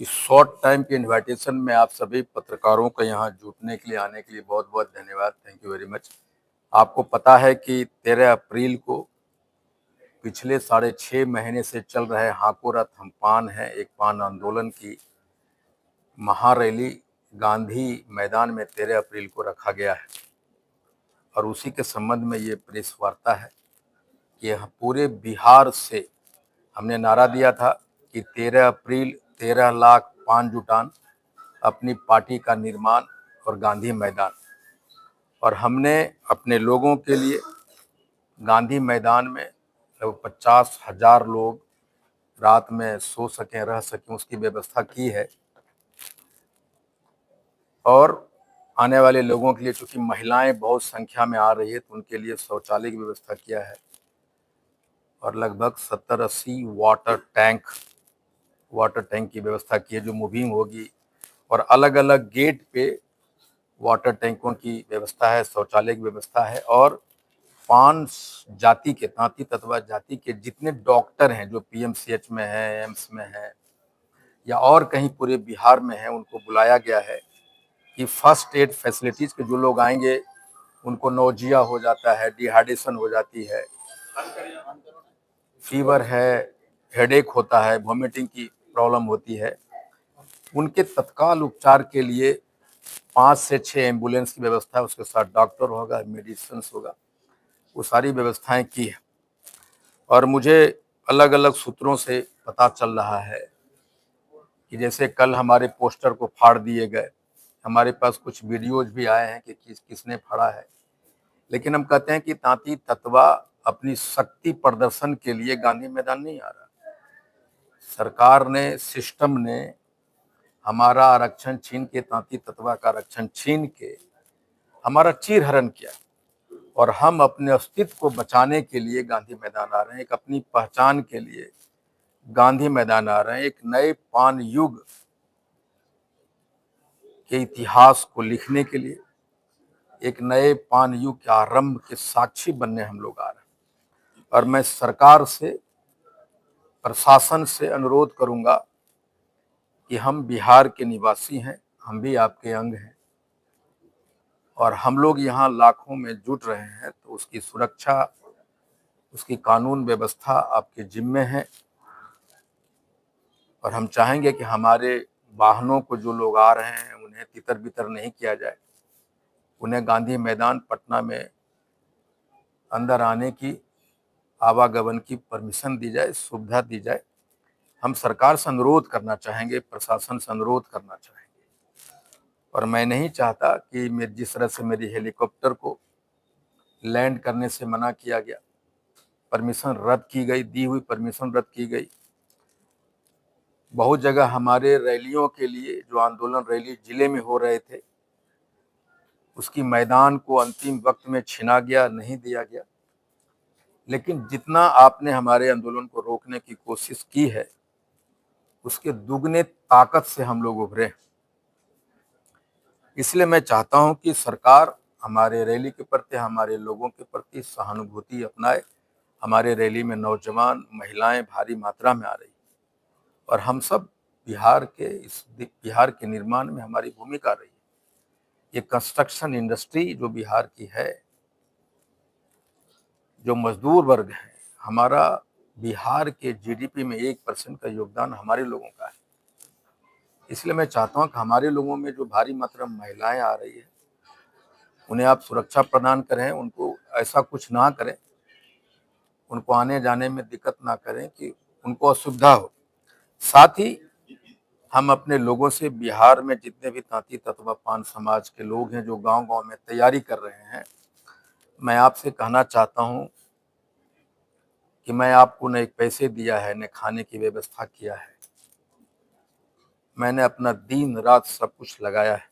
इस short time के invitation में आप सभी पत्रकारों को यहाँ जुटने के लिए आने के लिए बहुत बहुत धन्यवाद। Thank you very much. आपको पता है कि 13 अप्रैल को पिछले 6.5 महीने से चल रहे हाको रथ हम पान है एक पान आंदोलन की महारैली गांधी मैदान में 13 अप्रैल को रखा गया है और उसी के संबंध में ये प्रेस वार्ता है कि पूरे बिहार से हमने नारा दिया था कि 13 अप्रैल 13 लाख पान जुटान, अपनी पार्टी का निर्माण और गांधी मैदान। और हमने अपने लोगों के लिए गांधी मैदान में लगभग 50,000 लोग रात में सो सकें, रह सकें, उसकी व्यवस्था की है। और आने वाले लोगों के लिए, चूंकि महिलाएं बहुत संख्या में आ रही है, तो उनके लिए शौचालय की व्यवस्था किया है और लगभग 70-80 वाटर टैंक की व्यवस्था की है जो मूविंग होगी। और अलग अलग गेट पे वाटर टैंकों की व्यवस्था है, शौचालय की व्यवस्था है। और 5 जाति के, तांती ततवा जाति के जितने डॉक्टर हैं जो पीएमसीएच में है, एम्स में है या और कहीं पूरे बिहार में है, उनको बुलाया गया है कि फर्स्ट एड फैसिलिटीज के जो लोग आएंगे उनको नोजिया हो जाता है, डिहाइड्रेशन हो जाती है, फीवर है, हेडेक होता है, वॉमिटिंग की प्रॉब्लम होती है, उनके तत्काल उपचार के लिए 5 से 6 एम्बुलेंस की व्यवस्था, उसके साथ डॉक्टर होगा, मेडिसिन होगा, वो सारी व्यवस्थाएं की है। और मुझे अलग अलग सूत्रों से पता चल रहा है कि जैसे कल हमारे पोस्टर को फाड़ दिए गए, हमारे पास कुछ वीडियोज भी आए हैं कि किसने फाड़ा है। लेकिन हम कहते हैं कि तांती ततवा अपनी शक्ति प्रदर्शन के लिए गांधी मैदान नहीं आ रहा। सरकार ने, सिस्टम ने हमारा आरक्षण छीन के, तांती ततवा का आरक्षण छीन के हमारा चीरहरण किया और हम अपने अस्तित्व को बचाने के लिए गांधी मैदान आ रहे हैं। एक अपनी पहचान के लिए गांधी मैदान आ रहे हैं। एक नए पान युग के इतिहास को लिखने के लिए, एक नए पान युग के आरंभ के साक्षी बनने हम लोग आ रहे हैं। और मैं सरकार से, प्रशासन से अनुरोध करूंगा कि हम बिहार के निवासी हैं, हम भी आपके अंग हैं और हम लोग यहाँ लाखों में जुट रहे हैं, तो उसकी सुरक्षा, उसकी कानून व्यवस्था आपके जिम्मे है। और हम चाहेंगे कि हमारे वाहनों को जो लोग आ रहे हैं उन्हें तितर बितर नहीं किया जाए, उन्हें गांधी मैदान पटना में अंदर आने की, आवागमन की परमिशन दी जाए, सुविधा दी जाए। हम सरकार से अनुरोध करना चाहेंगे, प्रशासन से अनुरोध करना चाहेंगे। और मैं नहीं चाहता कि जिस तरह से मेरी हेलीकॉप्टर को लैंड करने से मना किया गया, परमिशन रद्द की गई, दी हुई परमिशन रद्द की गई। बहुत जगह हमारे रैलियों के लिए, जो आंदोलन रैली जिले में हो रहे थे, उसकी मैदान को अंतिम वक्त में छीना गया, नहीं दिया गया। लेकिन जितना आपने हमारे आंदोलन को रोकने की कोशिश की है, उसके दुगने ताकत से हम लोग उभरे। इसलिए मैं चाहता हूं कि सरकार हमारे रैली के प्रति, हमारे लोगों के प्रति सहानुभूति अपनाए। हमारे रैली में नौजवान, महिलाएं भारी मात्रा में आ रही और हम सब बिहार के निर्माण में हमारी भूमिका रही है। ये कंस्ट्रक्शन इंडस्ट्री जो बिहार की है, जो मजदूर वर्ग है, हमारा बिहार के जीडीपी में 1% का योगदान हमारे लोगों का है। इसलिए मैं चाहता हूं कि हमारे लोगों में जो भारी मात्रा में महिलाएं आ रही है, उन्हें आप सुरक्षा प्रदान करें, उनको ऐसा कुछ ना करें, उनको आने जाने में दिक्कत ना करें कि उनको असुविधा हो। साथ ही हम अपने लोगों से, बिहार में जितने भी तांती ततवा पान समाज के लोग हैं जो गांव-गांव में तैयारी कर रहे हैं, मैं आपसे कहना चाहता हूं कि मैं आपको न एक पैसे दिया है, न खाने की व्यवस्था किया है। मैंने अपना दिन रात सब कुछ लगाया है।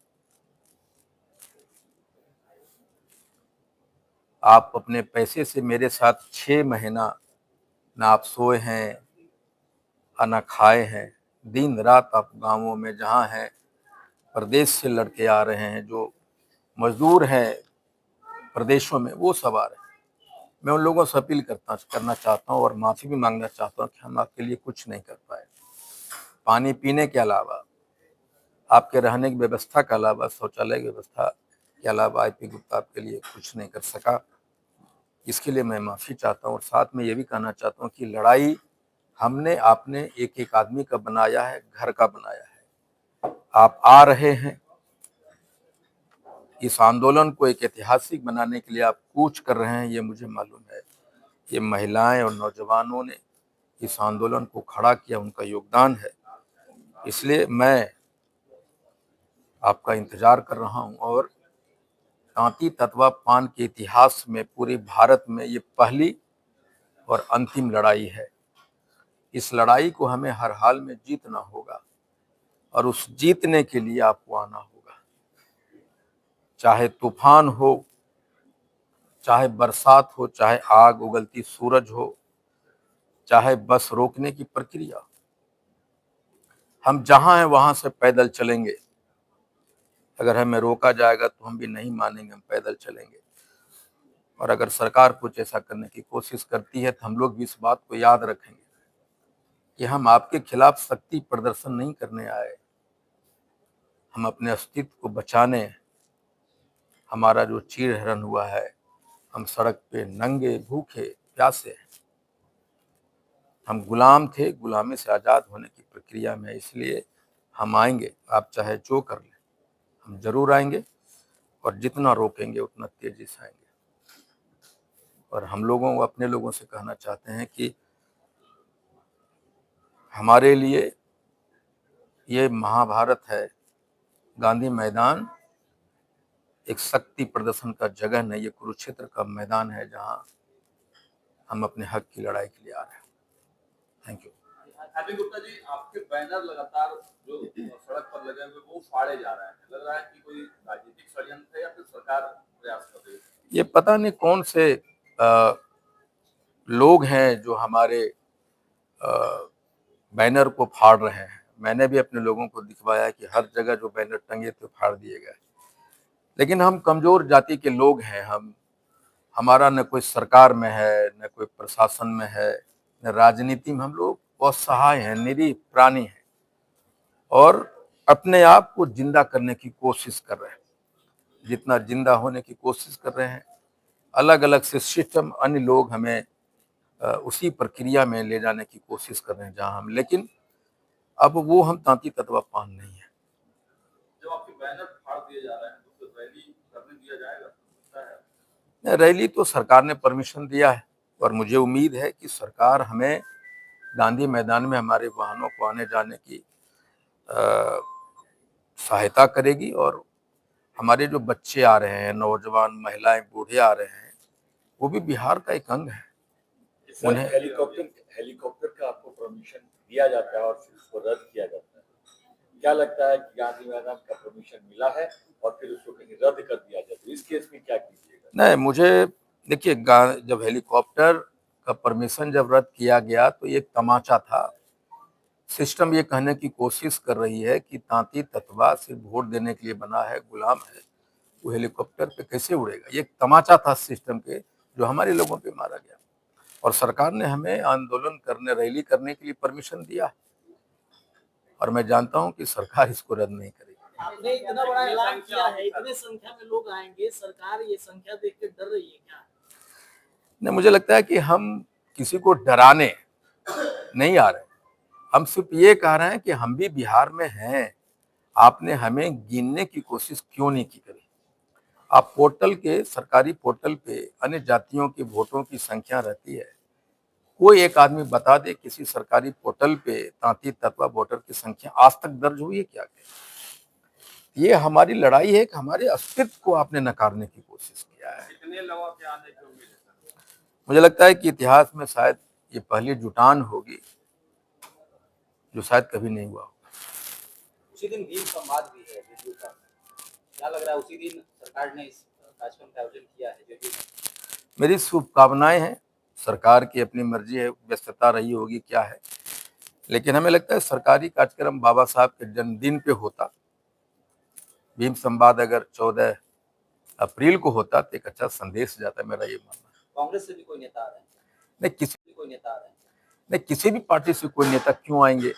आप अपने पैसे से मेरे साथ 6 महीना ना आप सोए हैं और ना खाए हैं। दिन रात आप गांवों में जहां हैं, प्रदेश से लड़के आ रहे हैं, जो मजदूर हैं प्रदेशों में, वो सब आ रहे हैं। मैं उन लोगों से अपील करना चाहता हूं और माफी भी मांगना चाहता हूं कि हम आपके लिए कुछ नहीं कर पाए। पानी पीने के अलावा, आपके रहने की व्यवस्था के अलावा, शौचालय की व्यवस्था के अलावा आईपी गुप्ता आपके लिए कुछ नहीं कर सका। इसके लिए मैं माफ़ी चाहता हूँ और साथ में ये भी कहना चाहता हूँ कि लड़ाई हमने आपने एक एक आदमी का बनाया है, घर का बनाया है। आप आ रहे हैं, इस आंदोलन को एक ऐतिहासिक बनाने के लिए आप कूच कर रहे हैं, ये मुझे मालूम है। ये महिलाएं और नौजवानों ने इस आंदोलन को खड़ा किया, उनका योगदान है। इसलिए मैं आपका इंतजार कर रहा हूं और तांती ततवा पान के इतिहास में पूरे भारत में ये पहली और अंतिम लड़ाई है। इस लड़ाई को हमें हर हाल में जीतना होगा और उस जीतने के लिए आपको आना होगा। चाहे तूफान हो, चाहे बरसात हो, चाहे आग उगलती सूरज हो, चाहे बस रोकने की प्रक्रिया, हम जहां हैं वहां से पैदल चलेंगे। अगर हमें रोका जाएगा तो हम भी नहीं मानेंगे, हम पैदल चलेंगे। और अगर सरकार कुछ ऐसा करने की कोशिश करती है तो हम लोग भी इस बात को याद रखेंगे कि हम आपके खिलाफ शक्ति प्रदर्शन नहीं करने आए, हम अपने अस्तित्व को बचाने। हमारा जो चीरहरण हुआ है, हम सड़क पे नंगे भूखे प्यासे हैं, हम गुलाम थे, गुलामी से आज़ाद होने की प्रक्रिया में। इसलिए हम आएंगे, आप चाहे जो कर लें, हम जरूर आएंगे और जितना रोकेंगे उतना तेजी से आएंगे। और हम लोगों, अपने लोगों से कहना चाहते हैं कि हमारे लिए ये महाभारत है, गांधी मैदान एक शक्ति प्रदर्शन का जगह नहीं, ये कुरुक्षेत्र का मैदान है जहां हम अपने हक की लड़ाई के लिए आ रहे हैं। Thank you. Happy Gupta ji, आपके बैनर लगातार जो सड़क पर लगे हुए वो फाड़े जा रहे हैं, लग रहा है कि कोई राजनीतिक षड्यंत्र है या फिर सरकार प्रयास कर रही है? ये पता नहीं कौन से लोग हैं जो हमारे बैनर को फाड़ रहे हैं। मैंने भी अपने लोगों को दिखवाया कि हर जगह जो बैनर टंगे थे फाड़ दिए गए। लेकिन हम कमजोर जाति के लोग हैं, हमारा न कोई सरकार में है, न कोई प्रशासन में है, न राजनीति में। हम लोग असहाय हैं, निरीह प्राणी हैं और अपने आप को जिंदा करने की कोशिश कर रहे हैं। जितना जिंदा होने की कोशिश कर रहे हैं, अलग अलग से सिस्टम, अन्य लोग हमें उसी प्रक्रिया में ले जाने की कोशिश कर रहे हैं जहां हम, लेकिन अब वो हम तांती ततवा पान नहीं है। जब आपके बैनर फाड़ दिए जा रहे हैं तो रैली करने दिया जाएगा? रैली तो सरकार ने परमिशन दिया है और मुझे उम्मीद है कि सरकार हमें गांधी मैदान में हमारे वाहनों को आने जाने की सहायता करेगी। और हमारे जो बच्चे आ रहे हैं, नौजवान, महिलाएं, बूढ़े आ रहे हैं, वो भी बिहार का एक अंग है। उन्हें हेलीकॉप्टर का आपको परमिशन दिया जाता है और फिर उसको रद्द किया जाता है, क्या लगता है कि गांधी मैदान का परमिशन मिला है और फिर उसको कहीं रद्द कर दिया जाए, तो इस केस में क्या कीजिएगा? नहीं, मुझे देखिए, जब हेलीकॉप्टर का परमिशन जब रद्द किया गया तो एक तमाचा था। सिस्टम ये कहने की कोशिश कर रही है कि तांती ततवा सिर्फ वोट देने के लिए बना है, गुलाम है, वो हेलीकॉप्टर पे कैसे उड़ेगा। ये एक तमाचा था सिस्टम के, जो हमारे लोगों पे मारा गया। और सरकार ने हमें आंदोलन करने, रैली करने के लिए परमिशन दिया और मैं जानता हूं कि सरकार इसको रद्द नहीं करेगी। आपने इतना बड़ा ऐलान किया है, इतने संख्या में लोग आएंगे, सरकार ये संख्या देख के डर रही है क्या? नहीं, मुझे लगता है कि हम किसी को डराने नहीं आ रहे, हम सिर्फ ये कह रहे हैं कि हम भी बिहार में हैं, आपने हमें गिनने की कोशिश क्यों नहीं की करी। आप पोर्टल के, सरकारी पोर्टल पे अन्य जातियों के वोटों की संख्या रहती है, कोई एक आदमी बता दे किसी सरकारी पोर्टल पे तांती ततवा वोटर की संख्या आज तक दर्ज हुई है क्या? ये हमारी लड़ाई है कि हमारे अस्तित्व को आपने नकारने की कोशिश किया है। कितने लोगों के आने की उम्मीद है? मुझे लगता है कि इतिहास में शायद ये पहली जुटान होगी जो शायद कभी नहीं हुआ। उसी दिन भीम संवाद भी है जेडीयू का, क्या लग रहा है उसी दिन सरकार ने इस कार्यक्रम का आयोजन किया है जेडीयू में? मेरी शुभकामनाएं हैं। सरकार की अपनी मर्जी है, व्यस्तता रही होगी क्या है, लेकिन हमें लगता है सरकारी कार्यक्रम बाबा साहब के जन्मदिन पे होता। भीम संवाद अगर 14 अप्रैल को होता तो एक अच्छा संदेश जाता, मेरा ये मानना है। कांग्रेस से भी कोई नेता आ रहे हैं? नहीं, किसी भी पार्टी से कोई नेता क्यों आएंगे?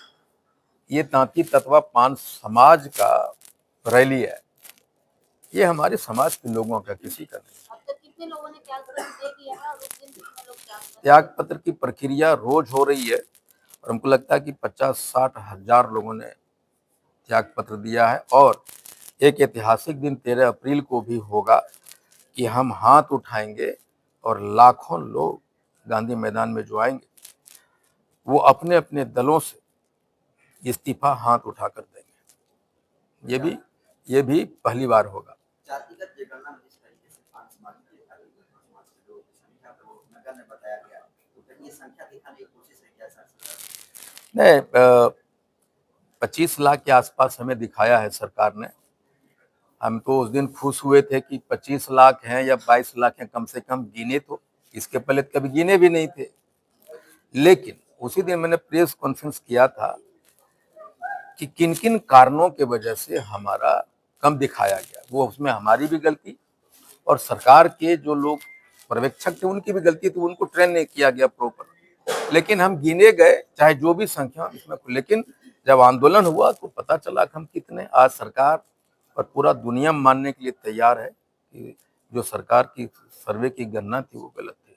ये तांती तत्वा पान समाज का रैली है, ये हमारे समाज के लोगों का, किसी का नहीं। अब तक कितने लोगों ने त्याग पत्र दे दिया है और उस दिन कितने लोग त्याग पत्र की प्रक्रिया रोज हो रही है और हमको लगता है कि 50-60 हजार लोगों ने त्याग पत्र दिया है। और एक ऐतिहासिक दिन 13 अप्रैल को भी होगा कि हम हाथ उठाएंगे और लाखों लोग गांधी मैदान में जो आएंगे वो अपने अपने दलों से इस्तीफा हाथ उठाकर देंगे। ये भी पहली बार होगा। जातिगत जनगणना में जिस तरीके से 5 समाज के लोगों की संख्या को नगर में बताया गया, तो कहीं ये संख्या दिखाने की कोशिश है क्या सरकार? नहीं, 25 लाख के आसपास हमें दिखाया है सरकार ने। हम तो उस दिन खुश हुए थे कि 25 लाख हैं या 22 लाख हैं, कम से कम गिने तो, इसके पहले कभी गिने भी नहीं थे। लेकिन उसी दिन मैंने प्रेस कॉन्फ्रेंस किया था कि किन किन कारणों के वजह से हमारा कम दिखाया गया, वो उसमें हमारी भी गलती और सरकार के जो लोग पर्यवेक्षक थे उनकी भी गलती थी, उनको ट्रेन नहीं किया गया प्रॉपर। लेकिन हम गिने गए, चाहे जो भी संख्या इसमें, लेकिन जब आंदोलन हुआ तो पता चला कि हम कितने। आज सरकार और पूरा दुनिया मानने के लिए तैयार है कि जो सरकार की सर्वे की गणना थी वो गलत थी।